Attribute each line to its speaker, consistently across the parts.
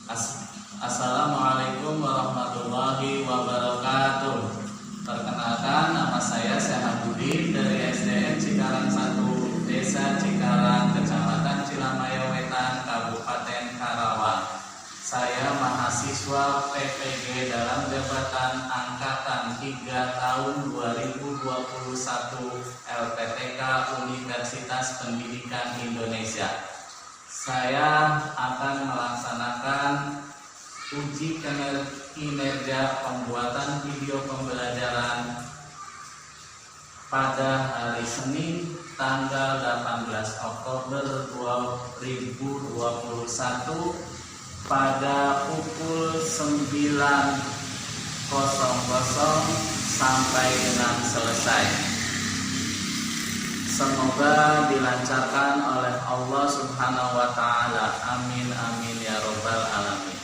Speaker 1: Assalamualaikum warahmatullahi wabarakatuh. Perkenalkan, nama saya Syahbudin dari SDN Cikarang 1, Desa Cikarang, Kecamatan Cilamaya Wetan, Kabupaten Karawang. Saya mahasiswa PPG dalam jabatan angkatan 3 tahun 2021 LPTK Universitas Pendidikan Indonesia. Saya akan melaksanakan uji kinerja pembuatan video pembelajaran pada hari Senin tanggal 18 Oktober 2021 pada pukul 9.00 sampai dengan selesai. Semoga dilancarkan oleh Allah Subhanahu wa Ta'ala. Amin amin ya robbal alamin.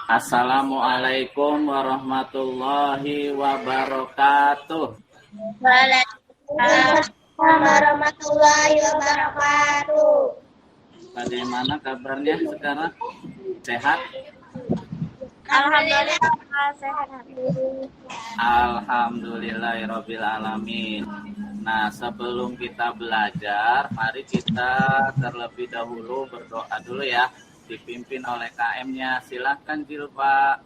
Speaker 1: Assalamualaikum warahmatullahi wabarakatuh.
Speaker 2: Waalaikumsalam warahmatullahi wabarakatuh.
Speaker 1: Bagaimana kabarnya sekarang? Sehat?
Speaker 2: Alhamdulillah sehat.
Speaker 1: Alhamdulillahirabbil alamin. Nah, sebelum kita belajar, mari kita terlebih dahulu berdoa dulu ya, dipimpin oleh KM-nya. Silahkan Jilpa.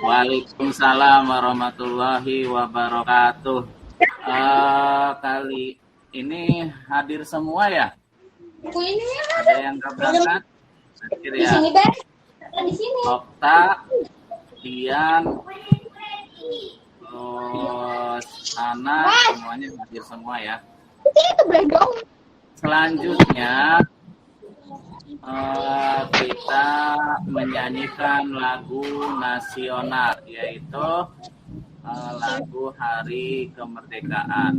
Speaker 1: Waalaikumsalam warahmatullahi wabarakatuh. Kali ini hadir semua ya? Ada yang nggak berangkat? Di sini, di sini. Okta, Dian, terus Ana, semuanya hadir semua ya. Selanjutnya kita menyanyikan lagu nasional, yaitu lagu Hari Kemerdekaan.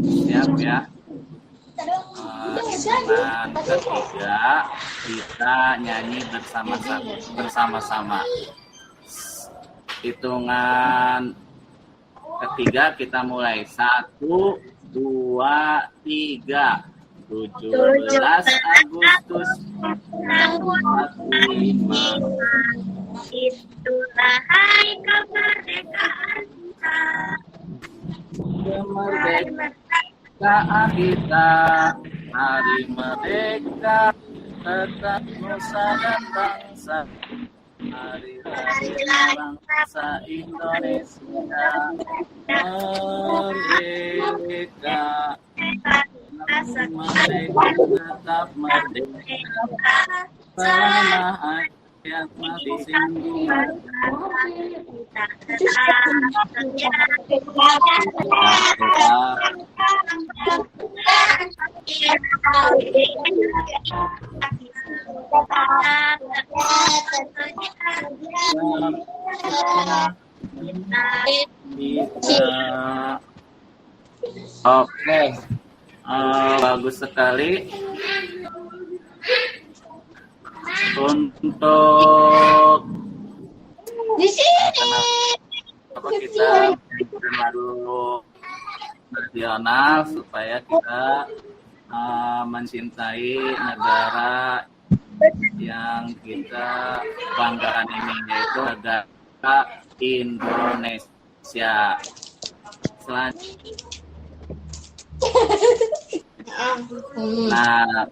Speaker 1: Siap ya? Hitungan ketiga kita nyanyi bersama-sama. Hitungan ketiga kita mulai. 1, 2, 3. 17 Agustus 45.
Speaker 2: Itulah hari kemerdekaan kita.
Speaker 1: Kemerdekaan kita, hari merdeka, tetap nusa dan bangsa. Hari bangsa Indonesia merdeka. Merdeka, tetap merdeka, selama hayat masih singgung. Oke. Bagus sekali. Untuk
Speaker 2: di sini
Speaker 1: kita baru nasional supaya kita mencintai negara yang kita banggakan ini, yaitu negara Indonesia. selanjutnya. Nah,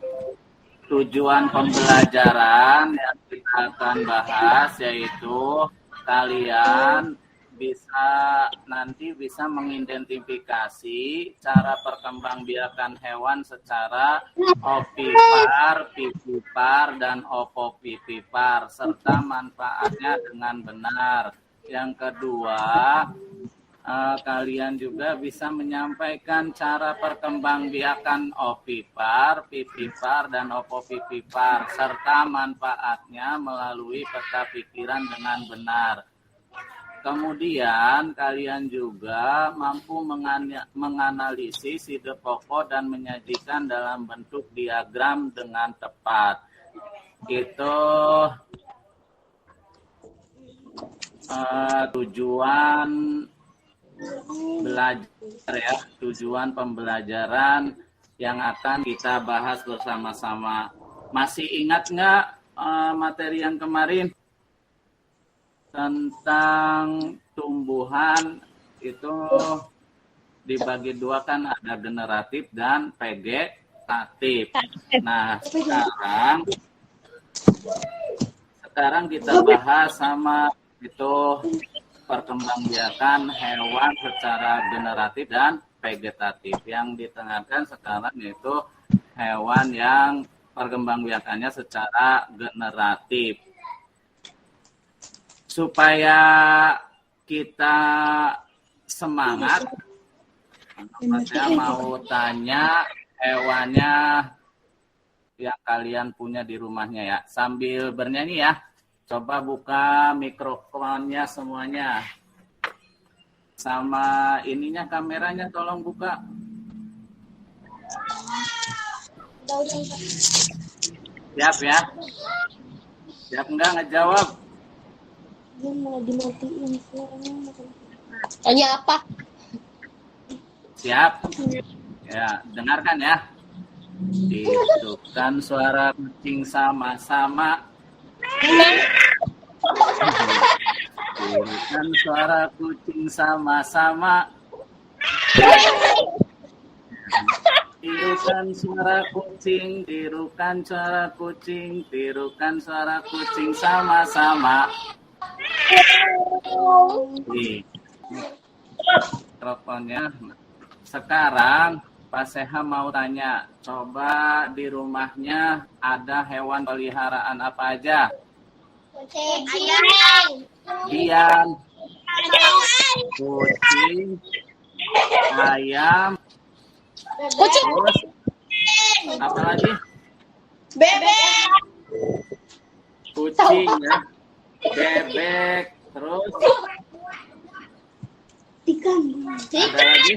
Speaker 1: tujuan pembelajaran yang kita akan bahas yaitu kalian nanti bisa mengidentifikasi cara perkembangbiakan hewan secara ovipar, vivipar, dan opovivipar serta manfaatnya dengan benar. Yang kedua, kalian juga bisa menyampaikan cara perkembangbiakan ovipar, vivipar, dan opovivipar serta manfaatnya melalui peta pikiran dengan benar. Kemudian kalian juga mampu menganalisis ide pokok dan menyajikan dalam bentuk diagram dengan tepat. Itu tujuan belajar ya, tujuan pembelajaran yang akan kita bahas bersama-sama. Masih ingat nggak materi yang kemarin tentang tumbuhan itu dibagi dua kan, ada generatif dan vegetatif. Nah, sekarang kita bahas sama itu perkembangbiakan hewan secara generatif dan vegetatif. Yang ditengahan sekarang yaitu hewan yang perkembangbiakannya secara generatif. Supaya kita semangat, saya mau tanya hewannya yang kalian punya di rumahnya ya. Sambil bernyanyi ya. Coba buka mikrofonnya semuanya. Sama ininya, kameranya tolong buka. Siap ya? Siap enggak ngejawab?
Speaker 2: Dia mau dimatiin suaranya.
Speaker 3: Tanya apa?
Speaker 1: Siap? Ya, dengarkan ya. Hidupkan suara kucing sama-sama. Hidupkan suara kucing sama-sama. Tirukan suara kucing, tirukan suara kucing, tirukan suara kucing sama-sama. Mikrofonnya. Sekarang Pak Seha mau tanya, coba di rumahnya ada hewan peliharaan apa aja? Dian, kucing, ayam,
Speaker 3: Kucing.
Speaker 1: terus apa lagi?
Speaker 2: Bebek.
Speaker 1: Kucing ya, bebek, terus
Speaker 2: Ikan.
Speaker 1: ada lagi?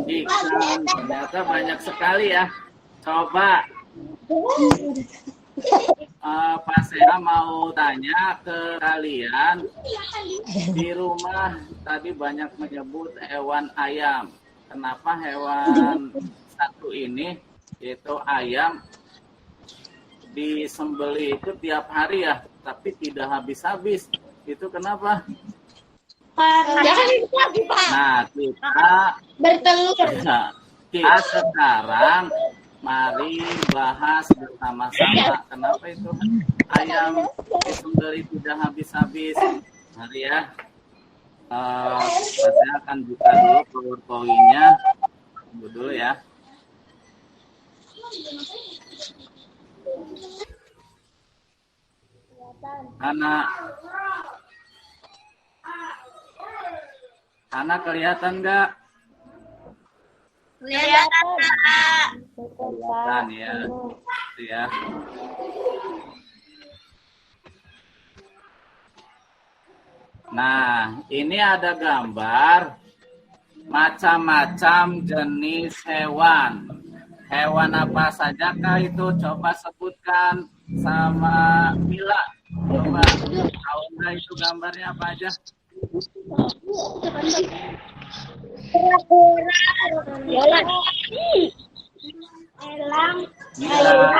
Speaker 1: Ikan. Ternyata banyak sekali ya. Coba Pak Seha mau tanya ke kalian, di rumah tadi banyak menyebut hewan ayam. Kenapa hewan satu ini, yaitu ayam, disembelih itu tiap hari ya, tapi tidak habis-habis? Itu kenapa? Nah, kita sekarang mari bahas bersama-sama kenapa itu ayam disembelih tidak habis-habis. Mari ya, saya akan buka dulu PowerPoint-nya dulu ya. Anak kelihatan nggak? Kelihatan ya. Itu ya. Nah, ini ada gambar macam-macam jenis hewan. Hewan apa saja kah itu? Coba sebutkan sama Mila. Coba tahu nggak itu gambarnya apa aja?
Speaker 2: Elang,
Speaker 1: Mila.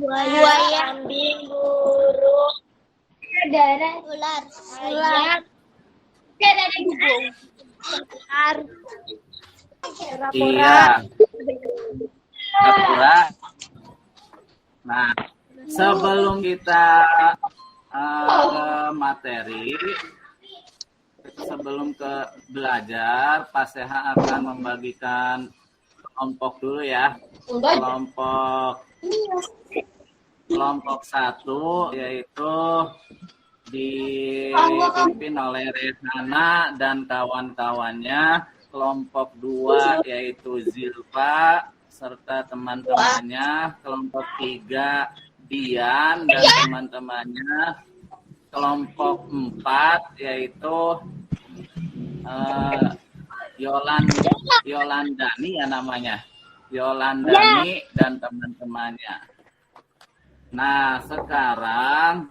Speaker 2: buaya, kambing, burung, darah, ular, ayam,
Speaker 1: Iya. Kura. Nah, sebelum kita ke materi, sebelum ke belajar, Pak Seha akan membagikan kelompok dulu ya. Kelompok 1 yaitu dipimpin oleh Rehana dan kawan-kawannya. Kelompok 2 yaitu Zilpa serta teman-temannya. Kelompok 3 Dian dan teman-temannya. Kelompok 4 yaitu Yolandani ya namanya. Yolandani dan teman-temannya. Nah, sekarang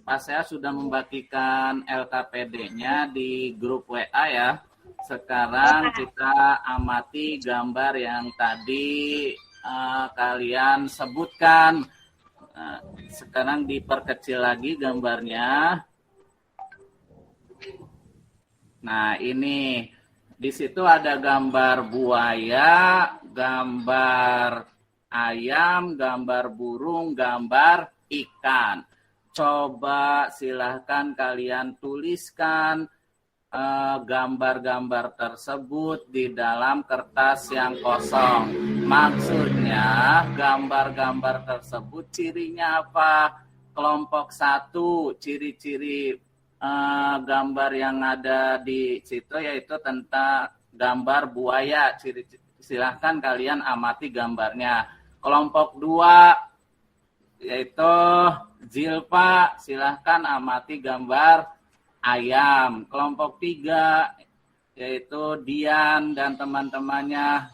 Speaker 1: Pak Seha sudah membagikan LKPD-nya di grup WA ya. Sekarang kita amati gambar yang tadi kalian sebutkan. Sekarang diperkecil lagi gambarnya. Nah, ini di situ ada gambar buaya, gambar ayam, gambar burung, gambar ikan. Coba silahkan kalian tuliskan gambar-gambar tersebut di dalam kertas yang kosong. Maksudnya gambar-gambar tersebut cirinya apa? Kelompok 1 ciri-ciri gambar yang ada di situ yaitu tentang gambar buaya. Silahkan kalian amati gambarnya. Kelompok 2 yaitu Zilpa, silahkan amati gambar ayam. Kelompok 3 yaitu Dian dan teman-temannya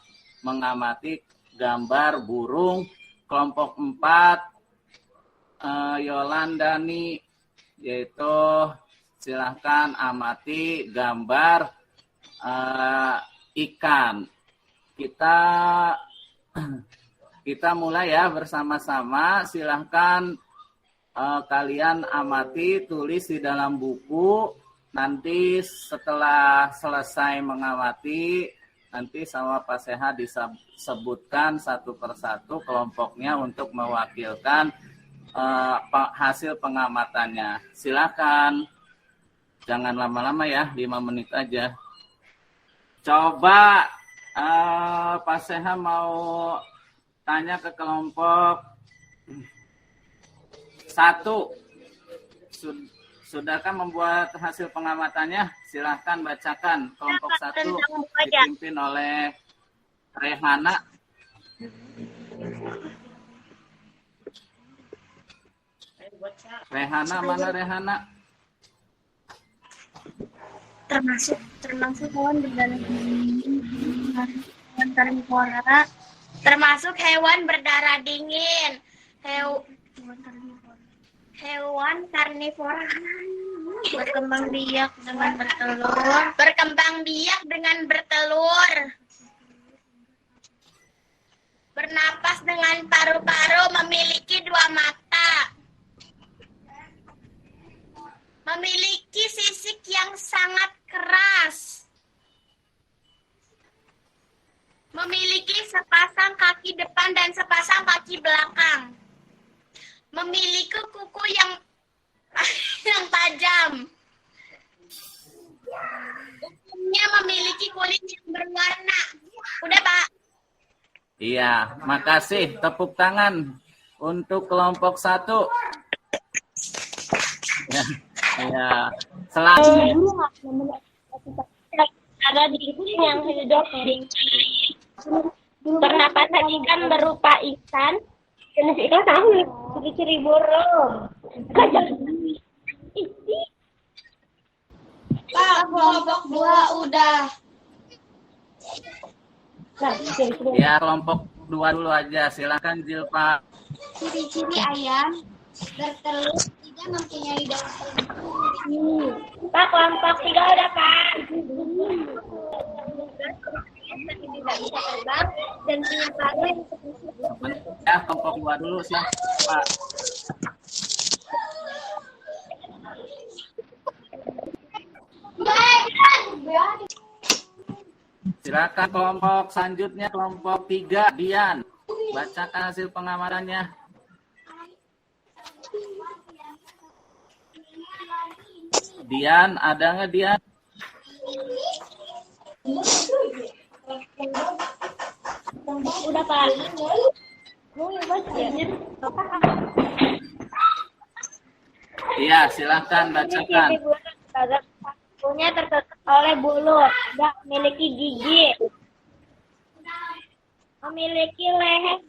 Speaker 1: mengamati gambar burung. Kelompok 4 Yolandani yaitu silahkan amati gambar ikan. Kita mulai ya bersama-sama. Silahkan kalian amati, tulis di dalam buku. Nanti setelah selesai mengamati, nanti sama Pak Seha disebutkan satu persatu kelompoknya untuk mewakilkan hasil pengamatannya. Silakan, jangan lama-lama ya, 5 menit aja. Coba Pak Seha mau tanya ke kelompok 1. Sudahkah membuat hasil pengamatannya? Silahkan bacakan. Kelompok 1 dipimpin oleh Rehana. Rehana, mana Rehana?
Speaker 2: Termasuk hewan berdarah karnivora, termasuk hewan berdarah dingin, hewan karnivora, berkembang biak dengan bertelur, bernapas dengan paru-paru, memiliki 2 mata, memiliki sisik yang sangat keras, memiliki sepasang kaki depan dan sepasang kaki belakang, memiliki kuku yang tajam, umumnya memiliki kulit yang berwarna. Udah, Pak?
Speaker 1: Iya, makasih. Tepuk tangan untuk kelompok 1. Ya. Selanjutnya
Speaker 3: Ada di yang hidup di pernapasan ikan berupa ikan. Jenis ikan tahu ciri-ciri burung.
Speaker 2: Pak, kelompok 2 udah.
Speaker 1: ya, kelompok 2 dulu aja. Silakan Zilpa.
Speaker 2: Ciri-ciri ayam bertelur, 3 mempunyai daun telur.
Speaker 3: Pak, kelompok 3 udah, Pak.
Speaker 2: Tidak bisa terbang dan punya paru yang
Speaker 1: Ya, kelompok 2 dulu silakan, Pak. Silakan kelompok selanjutnya, kelompok 3, Dian. Bacakan hasil pengamatannya. Dian, ada nggak Dian?
Speaker 3: Udah Pak.
Speaker 1: Iya, silakan bacakan.
Speaker 3: Punya tertutup oleh bulu, tidak memiliki gigi, memiliki leher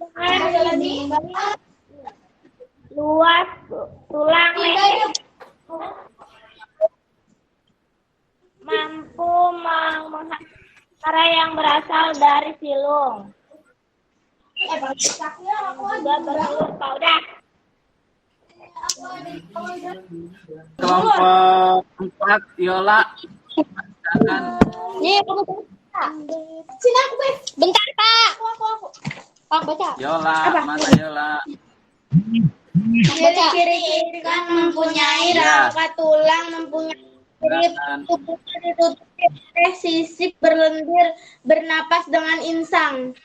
Speaker 3: dengan luas tulang leher, mampu menghasilkan suara yang berasal dari silung, juga bertelur Udah.
Speaker 1: Kelompok 4, Yola. Bacakan.
Speaker 2: Sini aku, bentar Pak. Pak baca.
Speaker 1: Yola, mana Yola?
Speaker 2: Ciri-ciri kan mempunyai rangka tulang, mempunyai tubuh ditutupi oleh sisik berlendir, bernapas dengan insang.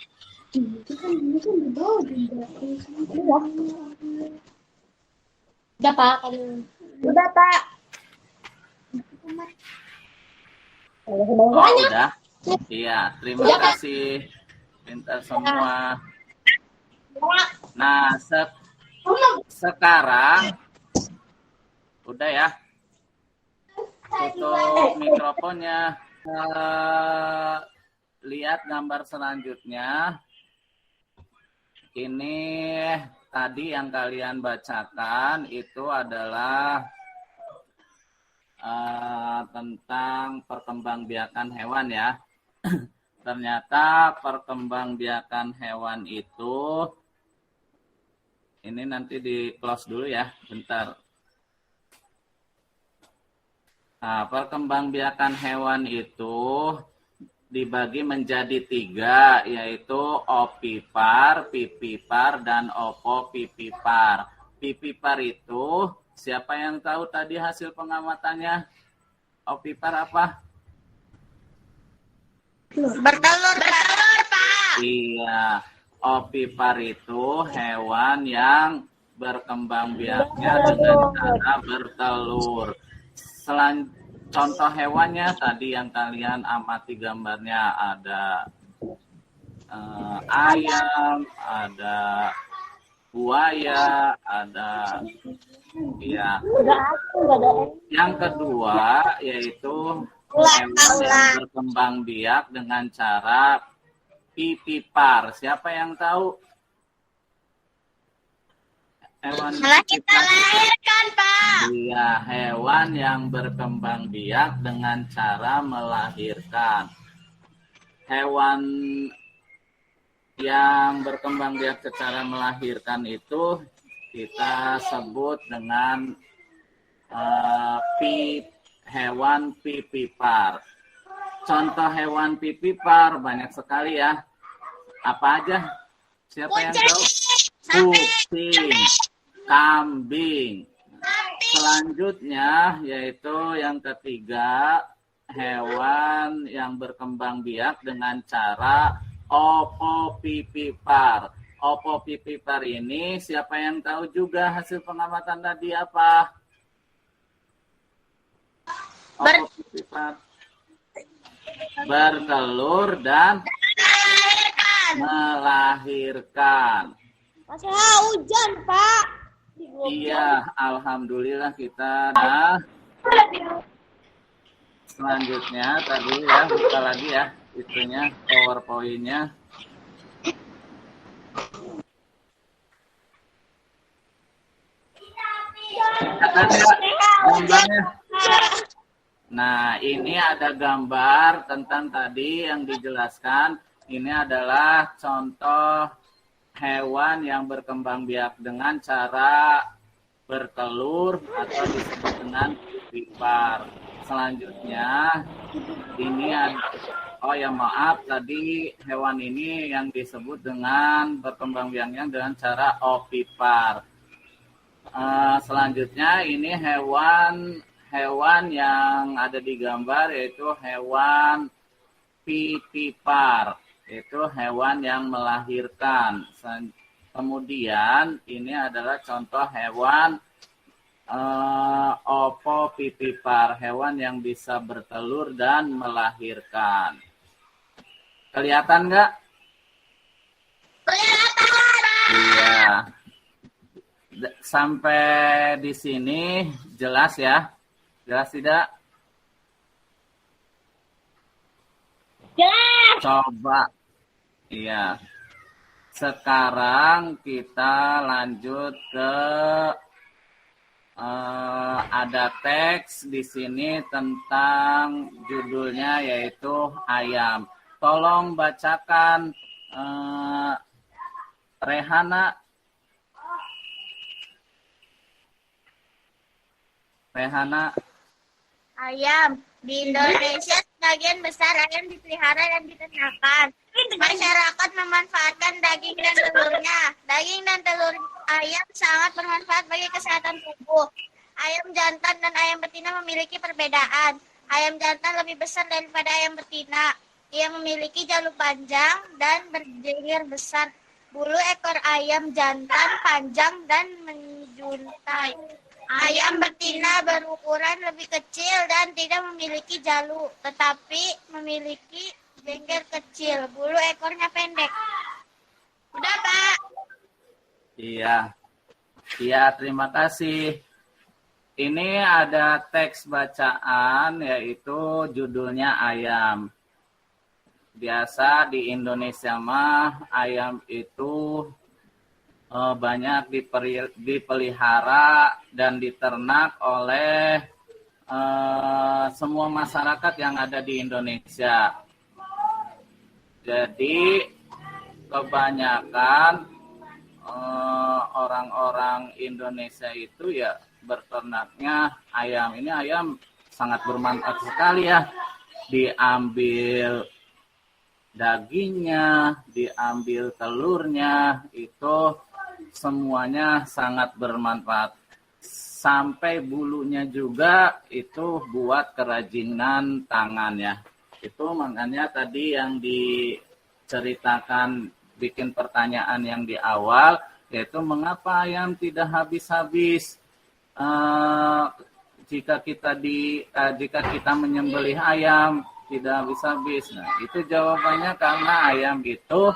Speaker 2: Udah Pak. Udah Pak.
Speaker 1: Oh, udah. Iya, terima kasih. Pintar semua. Nah, sekarang udah ya. Tutup mikrofonnya. Lihat gambar selanjutnya. Ini tadi yang kalian bacakan itu adalah tentang perkembangbiakan hewan ya. Ternyata perkembangbiakan hewan itu, ini nanti di close dulu ya, bentar. Nah, perkembangbiakan hewan itu dibagi menjadi 3, yaitu ovipar, pipipar, dan opopipipar. Pipipar itu, siapa yang tahu tadi hasil pengamatannya? Ovipar apa?
Speaker 2: Bertelur Pak.
Speaker 1: Iya, ovipar itu hewan yang berkembang biaknya dengan cara bertelur. Contoh hewannya tadi yang kalian amati gambarnya ada ayam, ada buaya, ada ya. Yang kedua yaitu hewan yang berkembang biak dengan cara pipipar. Siapa yang tahu? Hewan
Speaker 2: Kita lahirkan Pak.
Speaker 1: Iya, hewan yang berkembang biak dengan cara melahirkan. Hewan yang berkembang biak secara melahirkan itu kita sebut dengan hewan pipipar. Contoh hewan pipipar banyak sekali ya. Apa aja? Siapa yang tahu? Kucing, kambing. Selanjutnya yaitu yang ketiga, hewan yang berkembang biak dengan cara opopipipar. Opopipipar ini siapa yang tahu juga hasil pengamatan tadi apa? Opopipipar bertelur dan melahirkan.
Speaker 3: Masih hujan, Pak.
Speaker 1: Iya, alhamdulillah kita. Nah, selanjutnya tadi ya, buka lagi ya itunya, PowerPoint-nya. Gambarnya. Nah, ini ada gambar tentang tadi yang dijelaskan. Ini adalah contoh hewan yang berkembang biak dengan cara bertelur atau disebut dengan pipipar. Selanjutnya ini tadi hewan ini yang disebut dengan berkembang biaknya dengan cara ovipar. Selanjutnya ini hewan yang ada di gambar yaitu hewan pipipar, itu hewan yang melahirkan. Kemudian ini adalah contoh hewan opopipipar, hewan yang bisa bertelur dan melahirkan. Kelihatan nggak? Iya. Sampai di sini jelas ya? Jelas tidak?
Speaker 3: Jelas.
Speaker 1: Coba. Iya. Sekarang kita lanjut ke ada teks di sini tentang judulnya yaitu ayam. Tolong bacakan Rehana.
Speaker 2: Ayam. Di Indonesia sebagian besar ayam dipelihara dan diternakan. Masyarakat memanfaatkan daging dan telurnya. Daging dan telur ayam sangat bermanfaat bagi kesehatan tubuh. Ayam jantan dan ayam betina memiliki perbedaan. Ayam jantan lebih besar daripada ayam betina. Ia memiliki jalur panjang dan berjejer besar. Bulu ekor ayam jantan panjang dan menjuntai. Ayam betina berukuran lebih kecil dan tidak memiliki jalu, tetapi memiliki jengkel kecil. Bulu ekornya pendek. Udah, Pak.
Speaker 1: Iya. Iya, terima kasih. Ini ada teks bacaan yaitu judulnya ayam. Biasa di Indonesia mah ayam itu banyak dipelihara dan diternak oleh semua masyarakat yang ada di Indonesia. Jadi kebanyakan orang-orang Indonesia itu ya berternaknya ayam. Ini ayam sangat bermanfaat sekali ya. Diambil dagingnya, diambil telurnya, itu semuanya sangat bermanfaat. Sampai bulunya juga itu buat kerajinan tangan ya. Itu makanya tadi yang diceritakan bikin pertanyaan yang di awal, yaitu mengapa ayam tidak habis-habis jika kita menyembelih ayam tidak habis-habis. Nah, itu jawabannya karena ayam itu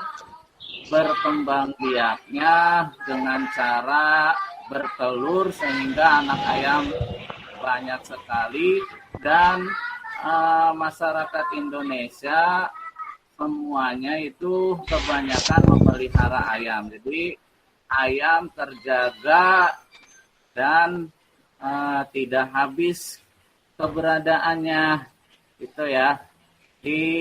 Speaker 1: berkembang biaknya dengan cara bertelur sehingga anak ayam banyak sekali dan masyarakat Indonesia semuanya itu kebanyakan memelihara ayam. Jadi ayam terjaga dan tidak habis keberadaannya. Itu ya. Di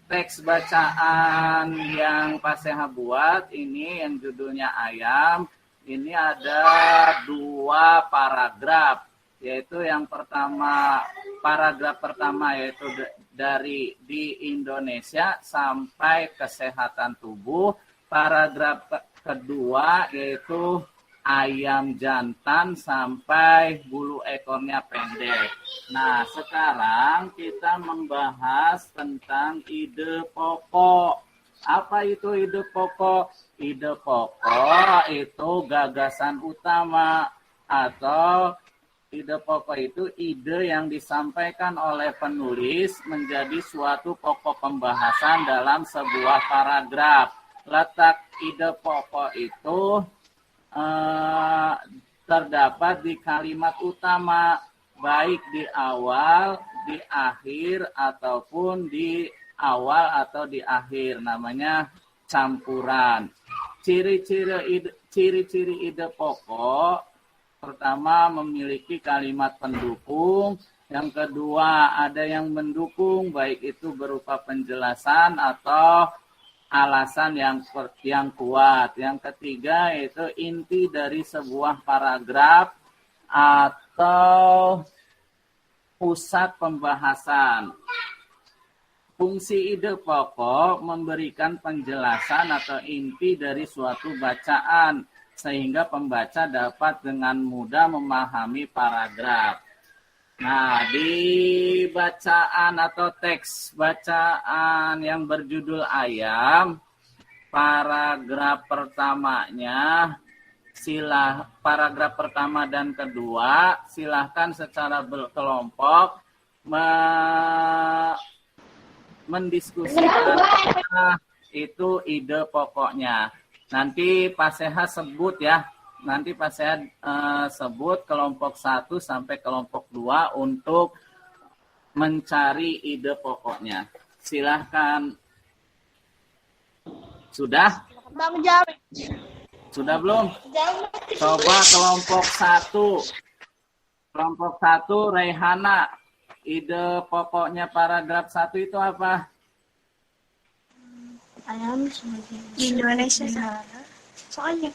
Speaker 1: teks bacaan yang Pak Seha buat ini yang judulnya ayam, ini ada 2 paragraf, yaitu yang pertama, paragraf pertama yaitu dari di Indonesia sampai kesehatan tubuh, paragraf kedua yaitu ayam jantan sampai bulu ekornya pendek. Nah, sekarang kita membahas tentang ide pokok. Apa itu ide pokok? Ide pokok itu gagasan utama atau ide pokok itu ide yang disampaikan oleh penulis menjadi suatu pokok pembahasan dalam sebuah paragraf. Letak ide pokok itu terdapat di kalimat utama, baik di awal, di akhir, ataupun di awal atau di akhir. Namanya campuran. Ciri-ciri ide pokok, pertama memiliki kalimat pendukung, yang kedua ada yang mendukung, baik itu berupa penjelasan atau alasan yang kuat. Yang ketiga yaitu inti dari sebuah paragraf atau pusat pembahasan. Fungsi ide pokok memberikan penjelasan atau inti dari suatu bacaan sehingga pembaca dapat dengan mudah memahami paragraf. Nah, di bacaan atau teks bacaan yang berjudul ayam, paragraf pertamanya, paragraf pertama dan kedua, silahkan secara berkelompok mendiskusikan itu ide pokoknya. Nanti Pak Sehat sebut ya. Nanti Pak Sehat sebut kelompok 1 sampai kelompok 2 untuk mencari ide pokoknya. Silahkan. Sudah?
Speaker 2: Bang jawab.
Speaker 1: Sudah belum? Coba kelompok 1. Kelompok 1 Reihana. Ide pokoknya paragraf 1 itu apa?
Speaker 2: Ayam di Indonesia. Soalnya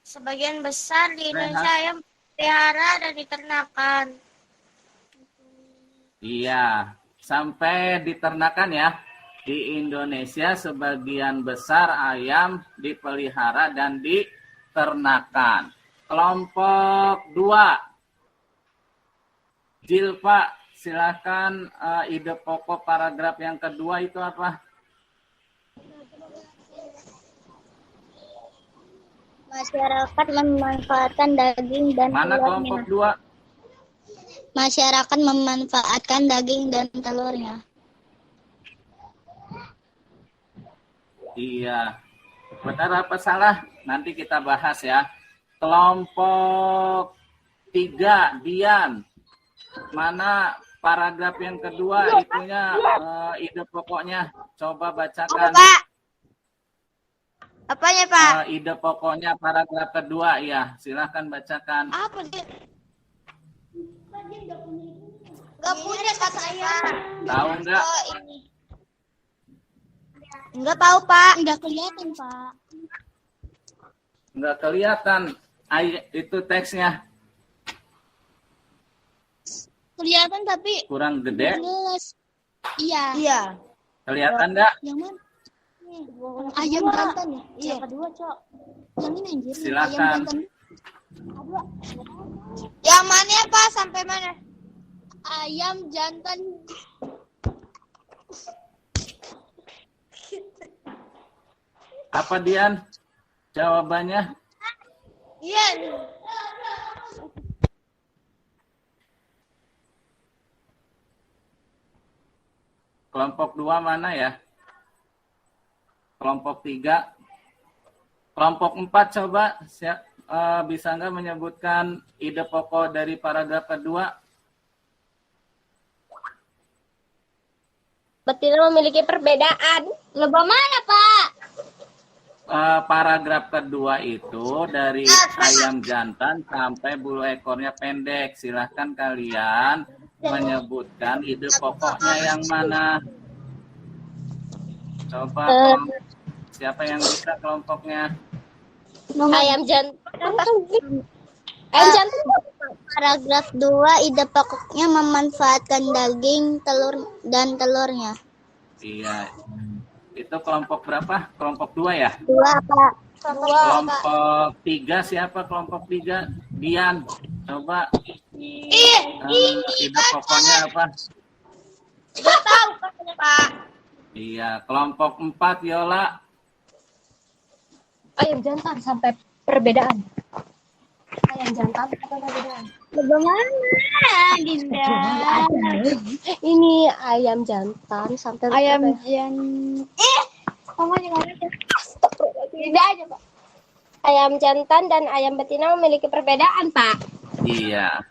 Speaker 2: sebagian besar di Indonesia ayam dipelihara dan diternakan.
Speaker 1: Iya, sampai diternakan ya. Di Indonesia sebagian besar ayam dipelihara dan diternakan. Kelompok 2. Jilpa, silakan ide pokok paragraf yang kedua itu apa?
Speaker 2: Masyarakat memanfaatkan daging dan
Speaker 1: Mana kelompok 2?
Speaker 2: Masyarakat memanfaatkan daging dan telurnya.
Speaker 1: Iya. Benar apa salah? Nanti kita bahas ya. Kelompok 3, Dian. Mana paragraf yang kedua itunya ide pokoknya? Coba bacakan.
Speaker 2: Pak? Apanya, Pak?
Speaker 1: Ide pokoknya paragraf kedua ya. Silahkan bacakan.
Speaker 2: Apa dia? Gak punya kata saya.
Speaker 1: Tahu nggak?
Speaker 2: Oh, ini. Enggak tahu, Pak. Enggak kelihatan, Pak.
Speaker 1: Nggak kelihatan. Itu teksnya.
Speaker 2: Kelihatan tapi
Speaker 1: Kurang gede.
Speaker 2: jelas. Iya.
Speaker 1: Kelihatan nggak?
Speaker 2: Yang mana? Ayam jantan ya? Iya. Kedua, Cok. Yang ini anjir.
Speaker 1: Silakan.
Speaker 2: Yang mana ya, Pak? Sampai mana? Ayam jantan.
Speaker 1: Apa Dian? Jawabannya?
Speaker 2: Iya.
Speaker 1: Kelompok 2 mana ya? Kelompok 3. Kelompok 4 coba bisa nggak menyebutkan ide pokok dari paragraf kedua?
Speaker 3: Betina memiliki perbedaan.
Speaker 2: Lebah mana, Pak?
Speaker 1: Paragraf kedua itu dari ayam jantan sampai bulu ekornya pendek. Silahkan kalian menyebutkan ide pokoknya yang mana. Coba siapa yang bisa kelompoknya?
Speaker 3: Ayam jantan. Ayam jantan.
Speaker 2: Paragraf 2, ide pokoknya memanfaatkan daging, telur, dan telurnya.
Speaker 1: Iya. Itu kelompok berapa? Kelompok 2 ya?
Speaker 2: 2, Pak.
Speaker 1: Kelompok 3 siapa kelompok 3? Dian. Coba. Ide pokoknya apa?
Speaker 2: Gak tahu, Pak.
Speaker 1: Iya, kelompok 4 Yola.
Speaker 3: Ayam jantan sampai perbedaan. Ayam jantan sampai perbedaan.
Speaker 2: Bagaimana, Dinda?
Speaker 3: Ini ayam jantan sampai
Speaker 2: Ayam
Speaker 3: perbedaan.
Speaker 2: yang namanya nggak ada.
Speaker 3: Tidak aja, Pak. Ayam jantan dan ayam betina memiliki perbedaan, Pak.
Speaker 1: Iya.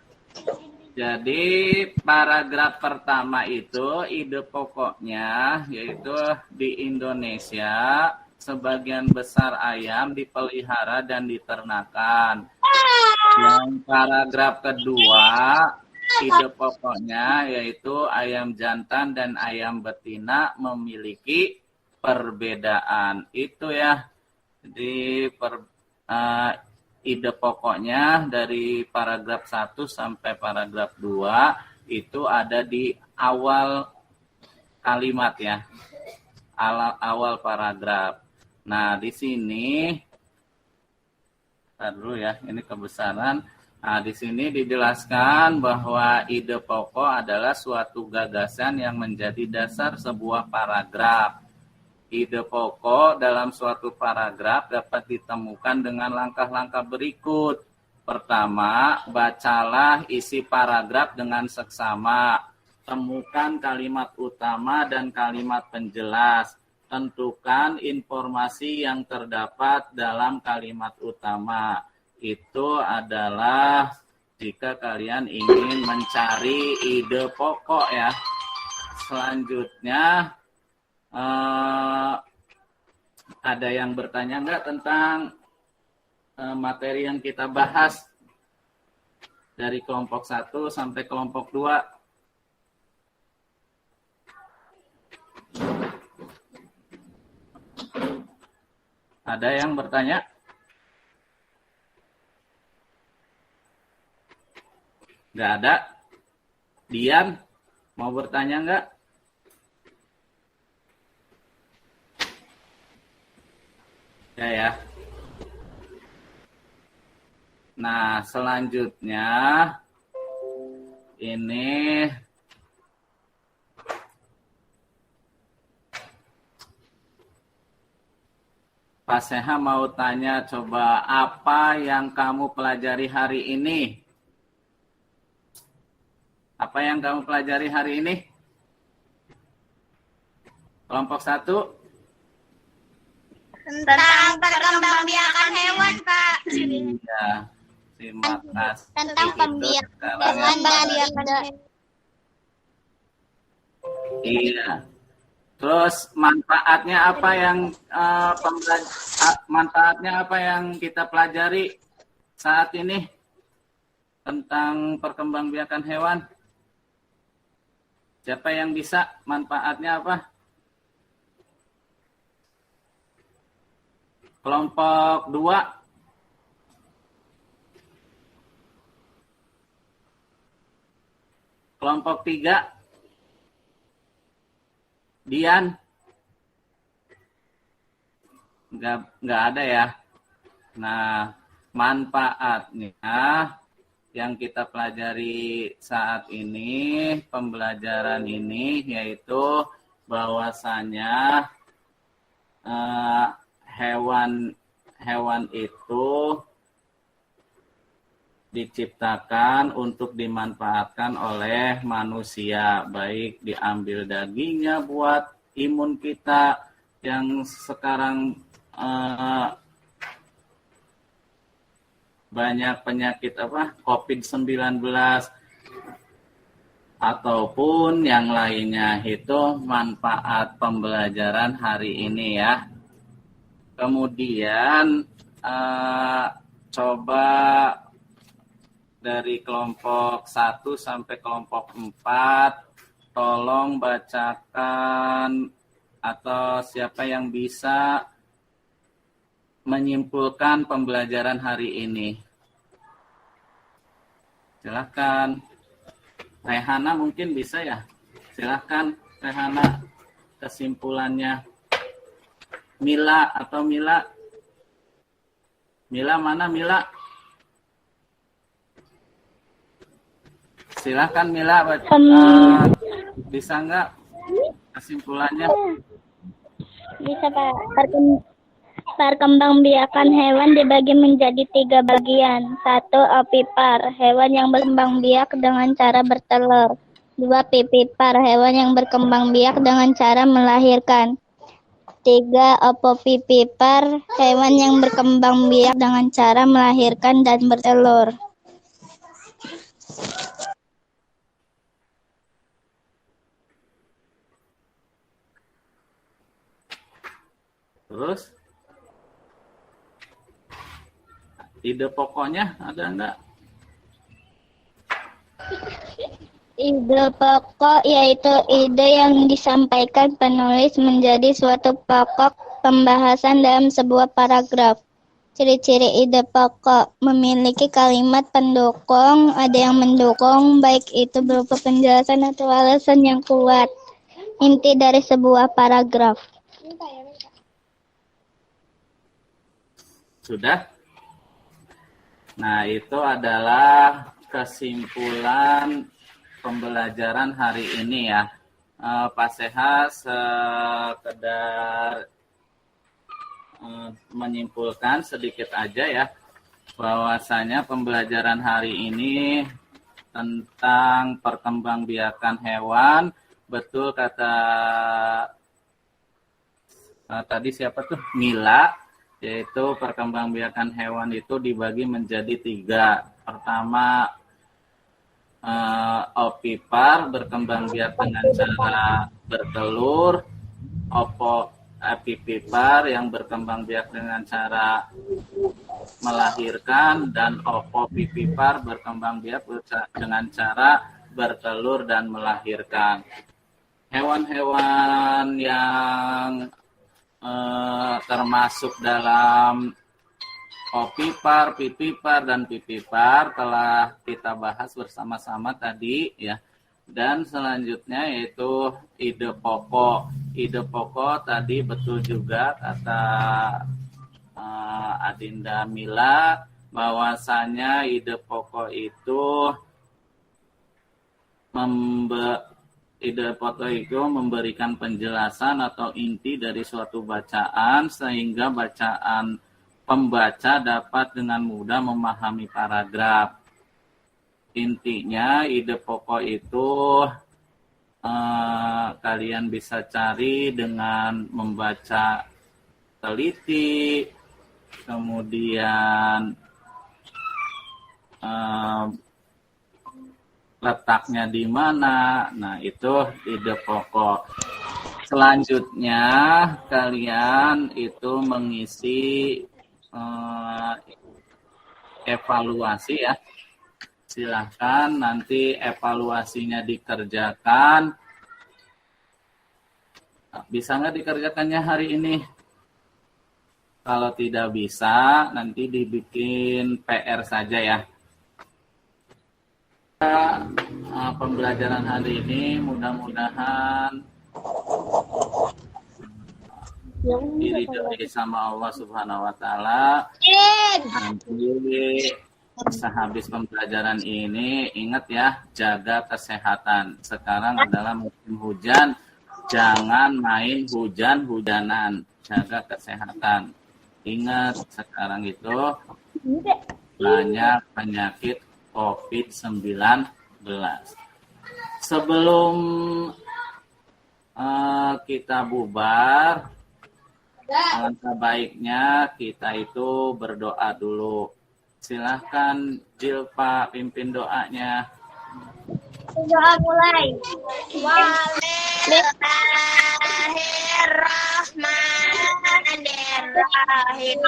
Speaker 1: Jadi paragraf pertama itu ide pokoknya yaitu di Indonesia sebagian besar ayam dipelihara dan diternakan. Yang paragraf kedua ide pokoknya yaitu ayam jantan dan ayam betina memiliki perbedaan. Itu ya. Jadi ide pokoknya dari paragraf 1 sampai paragraf 2 itu ada di awal kalimat ya. Awal paragraf. Nah, di sini dulu ya, ini kebesaran. Nah, di sini dijelaskan bahwa ide pokok adalah suatu gagasan yang menjadi dasar sebuah paragraf. Ide pokok dalam suatu paragraf dapat ditemukan dengan langkah-langkah berikut. Pertama, bacalah isi paragraf dengan seksama. Temukan kalimat utama dan kalimat penjelas. Tentukan informasi yang terdapat dalam kalimat utama. Itu adalah jika kalian ingin mencari ide pokok ya. Selanjutnya ada yang bertanya enggak tentang materi yang kita bahas dari kelompok 1 sampai kelompok 2? Ada yang bertanya? Enggak ada? Dian, mau bertanya enggak? Ya. Nah, selanjutnya ini Pak Seha mau tanya, coba apa yang kamu pelajari hari ini? Apa yang kamu pelajari hari ini? Kelompok 1?
Speaker 2: Tentang perkembangbiakan hewan, Pak.
Speaker 1: Iya. Terima kasih.
Speaker 2: Tentang pembiakan hewan dan ide.
Speaker 1: Iya. Terus manfaatnya apa yang kita pelajari saat ini tentang perkembangbiakan hewan? Siapa yang bisa? Manfaatnya apa? Kelompok 2. Kelompok 3. Dian? Enggak ada ya. Nah, manfaatnya yang kita pelajari saat ini, pembelajaran ini, yaitu bahwasanya hewan itu diciptakan untuk dimanfaatkan oleh manusia, baik diambil dagingnya buat imun kita yang sekarang banyak penyakit COVID-19 ataupun yang lainnya. Itu manfaat pembelajaran hari ini ya. Kemudian coba dari kelompok 1 sampai kelompok 4 tolong bacakan, atau siapa yang bisa menyimpulkan pembelajaran hari ini. Silakan. Rehana mungkin bisa ya? Silakan Rehana, kesimpulannya. Mila atau Mila? Mila mana Mila? Silakan Mila, bisa nggak kesimpulannya?
Speaker 3: Bisa Pak. Perkembangbiakan hewan dibagi menjadi 3 bagian. 1. Ovipar, hewan yang berkembang biak dengan cara bertelur. 2. Vivipar, hewan yang berkembang biak dengan cara melahirkan. 3. Opovivipar, hewan yang berkembang biak dengan cara melahirkan dan bertelur.
Speaker 1: Terus ide pokoknya ada enggak?
Speaker 3: Ide pokok yaitu ide yang disampaikan penulis menjadi suatu pokok pembahasan dalam sebuah paragraf. Ciri-ciri ide pokok: memiliki kalimat pendukung, ada yang mendukung, baik itu berupa penjelasan atau alasan yang kuat. Inti dari sebuah paragraf.
Speaker 1: Sudah? Nah, itu adalah kesimpulan pembelajaran hari ini ya. Pak Sehat sekedar menyimpulkan sedikit aja ya, bahwasanya pembelajaran hari ini tentang perkembangbiakan hewan. Betul kata tadi siapa tuh? Mila, yaitu perkembangbiakan hewan itu dibagi menjadi 3. Pertama, ovipar berkembang biak dengan cara bertelur, apipipar yang berkembang biak dengan cara melahirkan, dan ovopipipar berkembang biak dengan cara bertelur dan melahirkan. Hewan-hewan yang termasuk dalam ovipar, pipipar, dan pipipar telah kita bahas bersama-sama tadi ya. Dan selanjutnya yaitu ide pokok. Ide pokok tadi betul juga kata Adinda Mila, bahwasanya ide pokok itu memberikan penjelasan atau inti dari suatu bacaan sehingga pembaca dapat dengan mudah memahami paragraf. Intinya ide pokok itu kalian bisa cari dengan membaca teliti, kemudian letaknya di mana. Nah, itu ide pokok. Selanjutnya kalian itu mengisi evaluasi ya. Silahkan nanti evaluasinya dikerjakan. Bisa nggak dikerjakannya hari ini? Kalau tidak bisa, nanti dibikin PR saja ya. Pembelajaran hari ini mudah-mudahan diridhoi sama Allah Subhanahu wa taala. Nanti sehabis pembelajaran ini ingat ya, jaga kesehatan. Sekarang adalah musim hujan, jangan main hujan-hujanan. Jaga kesehatan. Ingat sekarang itu banyak penyakit COVID-19. Sebelum kita bubar, alangkah baiknya kita itu berdoa dulu. Silahkan Jilpa pimpin doanya.
Speaker 2: Doa mulai. Bismillahirrahmanirrahim.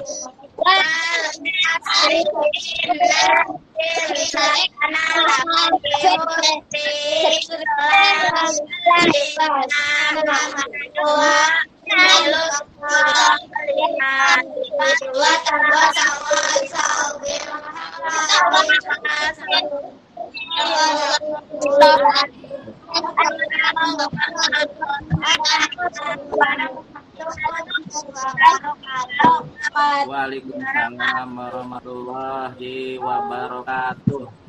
Speaker 1: Waalaikumsalam warahmatullahi wabarakatuh.